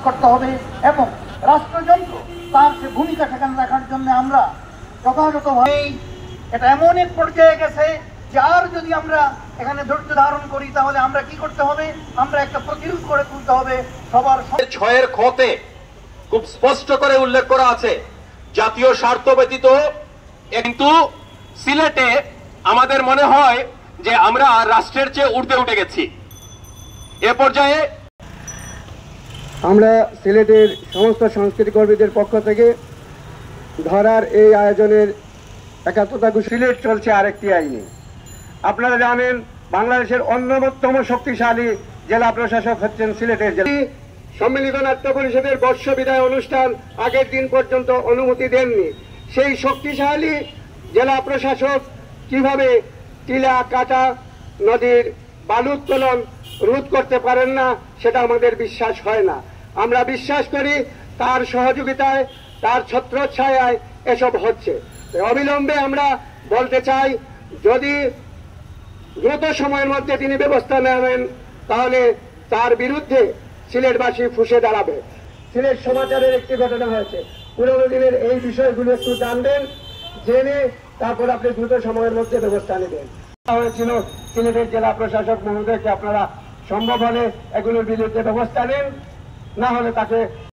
করতে হবে এবং রাষ্ট্রযন্ত্র তার যে ভূমিকা সেখানে রাখার জন্য আমরা যথাযথভাবে এটা এমন এক পর্যায়ে গেছে যে আর যদি আমরা এখানে ধৈর্য ধারণ করি তাহলে আমরা কি করতে হবে, আমরা একটা প্রতিরোধ করে তুলতে হবে। সবার 6 খতে খুব স্পষ্ট করে উল্লেখ করা আছে জাতীয় স্বার্থ ব্যতীত। কিন্তু সিলেটে আমাদের মনে হয় যে আমরা রাষ্ট্রের চেয়ে ঊর্ধ্বে উঠে গেছি। এ পর্যায়ে আমরা সিলেটের সমস্ত সংস্কৃতি কর্মীদের পক্ষ থেকে ধরার এই আয়োজনের একাত্মতা সিলেট চলছে আরেকটি আইনে। আপনারা জানেন বাংলাদেশের অন্যতম শক্তিশালী জেলা প্রশাসক হচ্ছেন সিলেটের জেলা। সম্মিলিত নাট্য পরিষদের বর্ষ বিদায় অনুষ্ঠান আগের দিন পর্যন্ত অনুমতি দেননি। সেই শক্তিশালী জেলা প্রশাসক কিভাবে টিলা কাটা নদীর বালু উত্তোলন রোধ করতে পারেন না, সেটা আমাদের বিশ্বাস হয় না। আমরা বিশ্বাস করি তার সহযোগিতায়, তার ছত্রছায়ায় এসব হচ্ছে। অবিলম্বে আমরা বলতে চাই, যদি দ্রুত সময়ের মধ্যে তিনি ব্যবস্থা নেবেন তাহলে তার বিরুদ্ধে সিলেটবাসী ফুঁসে দাঁড়াবে। সিলেট সমাচারের একটি ঘটনা হয়েছে, পুরোনো দিনের এই বিষয়গুলো একটু জানবেন, জেনে তারপর আপনি দ্রুত সময়ের মধ্যে ব্যবস্থা নেবেন। হয়েছিল সিলেটের জেলা প্রশাসক মহোদয়কে আপনারা সম্ভব হলে এগুলোর বিরুদ্ধে ব্যবস্থা নেন, না হলে তাকে